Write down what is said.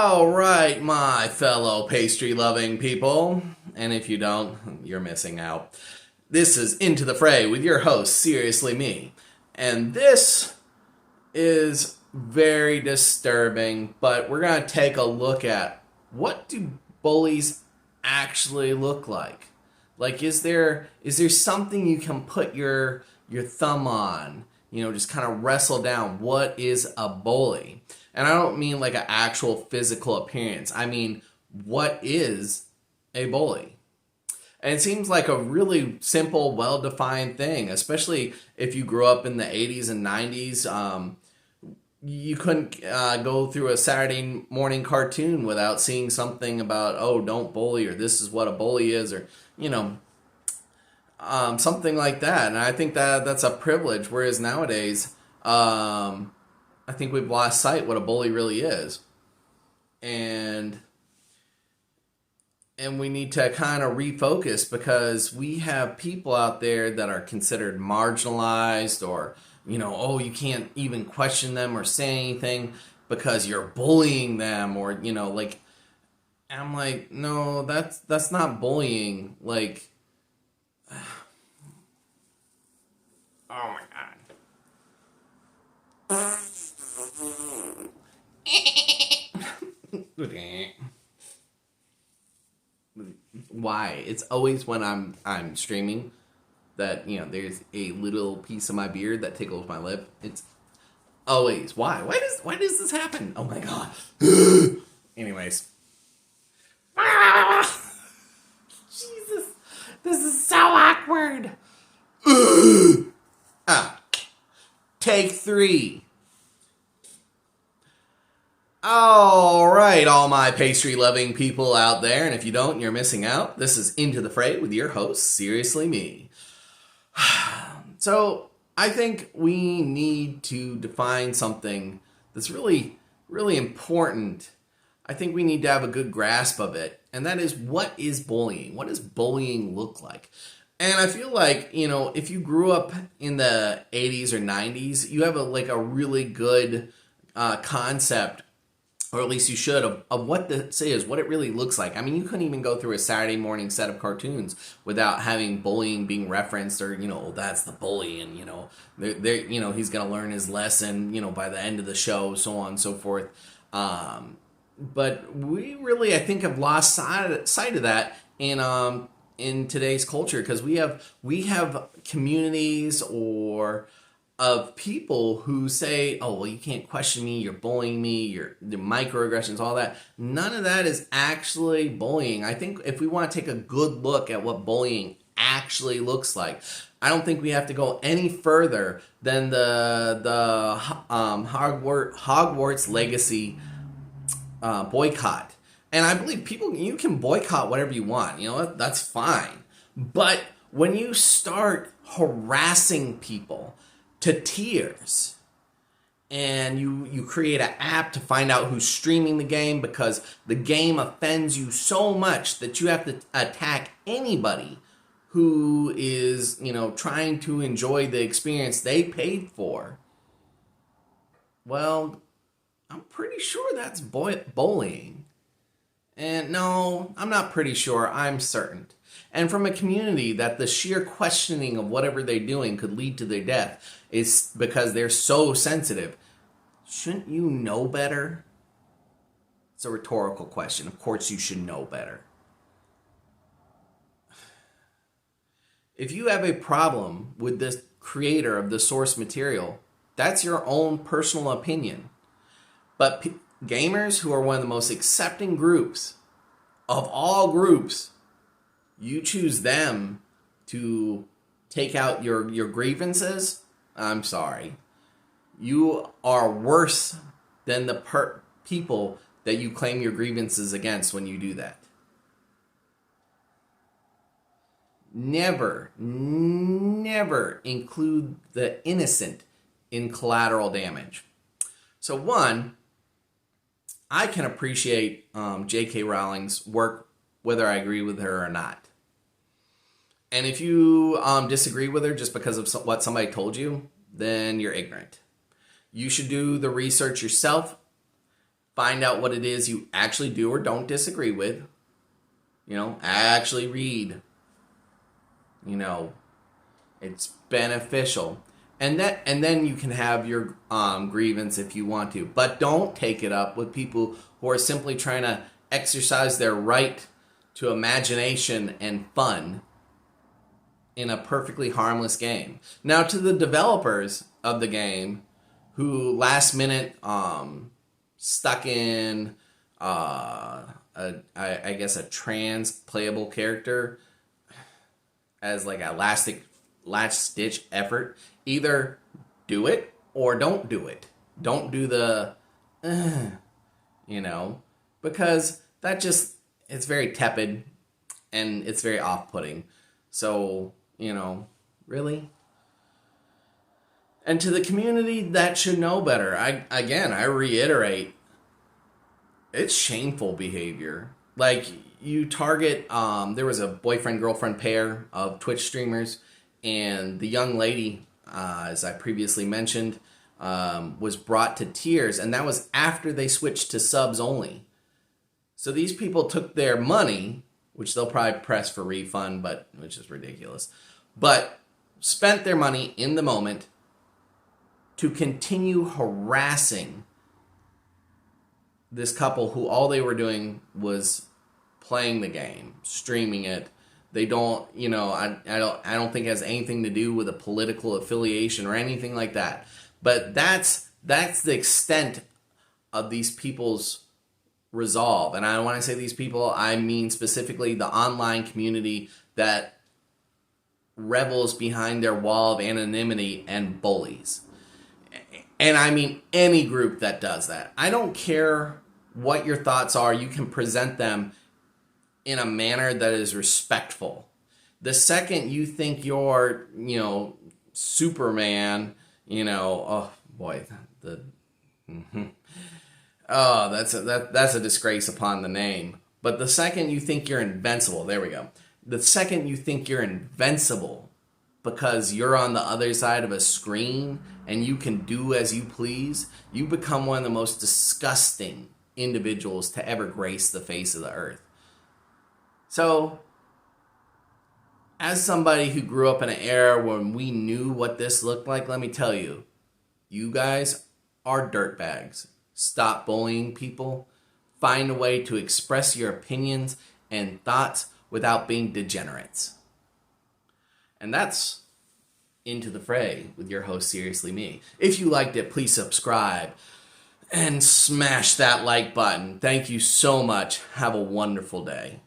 All right, my fellow pastry-loving people, and if you don't, you're missing out. This is Into the Fray with your host, Seriously Me, and this is very disturbing, but we're going to take a look at what do bullies actually look like? Like, is there something you can put your thumb on? You know, just kind of wrestle down what is a bully. And I don't mean like an actual physical appearance. I mean, what is a bully? And it seems like a really simple, well-defined thing, especially if you grew up in the 80s and 90s. You couldn't go through a Saturday morning cartoon without seeing something about, oh, don't bully, or this is what a bully is, or, you know, something like that. And I think that's a privilege, whereas nowadays, I think we've lost sight what a bully really is. And we need to kind of refocus, because we have people out there that are considered marginalized, or, you know, oh, you can't even question them or say anything because you're bullying them, or, you know, like, I'm like, no, that's not bullying. Like, oh my God. Why? It's always when I'm streaming that, you know, there's a little piece of my beard that tickles my lip. It's always. Why? Why does this happen? Oh my God. Anyways. Jesus. This is so awkward. Take 3. All right, all my pastry-loving people out there, and if you don't, you're missing out. This is Into the Fray with your host, Seriously Me. So, I think we need to define something that's really, really important. I think we need to have a good grasp of it, and that is, what is bullying? What does bullying look like? And I feel like, you know, if you grew up in the 80s or 90s, you have a really good concept, or at least you should, of what this is, what it really looks like. I mean, you couldn't even go through a Saturday morning set of cartoons without having bullying being referenced, or, you know, oh, that's the bully, and, you know, you know, he's going to learn his lesson, you know, by the end of the show, so on and so forth. But we really, I think, have lost sight of that in today's culture, because we have communities or of people who say, oh, well, you can't question me, you're bullying me, the microaggressions, all that. None of that is actually bullying. I think if we want to take a good look at what bullying actually looks like, I don't think we have to go any further than the Hogwarts Legacy boycott. And I believe you can boycott whatever you want. You know, that's fine. But when you start harassing people to tears, and you create an app to find out who's streaming the game, because the game offends you so much that you have to attack anybody who is, you know, trying to enjoy the experience they paid for, well, I'm pretty sure that's bullying. And no, I'm not pretty sure, I'm certain. And from a community that the sheer questioning of whatever they're doing could lead to their death is because they're so sensitive. Shouldn't you know better? It's a rhetorical question. Of course you should know better. If you have a problem with the creator of the source material, that's your own personal opinion. But gamers, who are one of the most accepting groups of all groups, you choose them to take out your grievances, I'm sorry. You are worse than the people that you claim your grievances against when you do that. Never, never include the innocent in collateral damage. So one, I can appreciate J.K. Rowling's work, whether I agree with her or not. And if you disagree with her just because of what somebody told you, then you're ignorant. You should do the research yourself. find out what it is you actually do or don't disagree with. Actually read. It's beneficial. And then you can have your grievance if you want to. But don't take it up with people who are simply trying to exercise their right to imagination and fun in a perfectly harmless game. Now, to the developers of the game who last minute stuck in I guess a trans playable character as like a last ditch effort, either do it or don't do it. Don't do the because that just, it's very tepid and it's very off-putting. So, really? And to the community that should know better, I reiterate, it's shameful behavior. Like, you target, there was a boyfriend-girlfriend pair of Twitch streamers, and the young lady, as I previously mentioned, was brought to tears, and that was after they switched to subs only. So these people took their money, which they'll probably press for refund, which is ridiculous, but spent their money in the moment to continue harassing this couple who all they were doing was playing the game, streaming it. They don't, I don't think it has anything to do with a political affiliation or anything like that. But that's the extent of these people's resolve. And when I say these people, I mean specifically the online community that revels behind their wall of anonymity and bullies. And I mean any group that does that. I don't care what your thoughts are. You can present them in a manner that is respectful. The second you think you're, Superman, oh boy, oh, that's a disgrace upon the name. But the second you think you're invincible, there we go. The second you think you're invincible because you're on the other side of a screen and you can do as you please, you become one of the most disgusting individuals to ever grace the face of the earth. So, as somebody who grew up in an era when we knew what this looked like, let me tell you, you guys are dirtbags. Stop bullying people. Find a way to express your opinions and thoughts without being degenerates. And that's Into the Fray with your host, Seriously Me. If you liked it, please subscribe and smash that like button. Thank you so much. Have a wonderful day.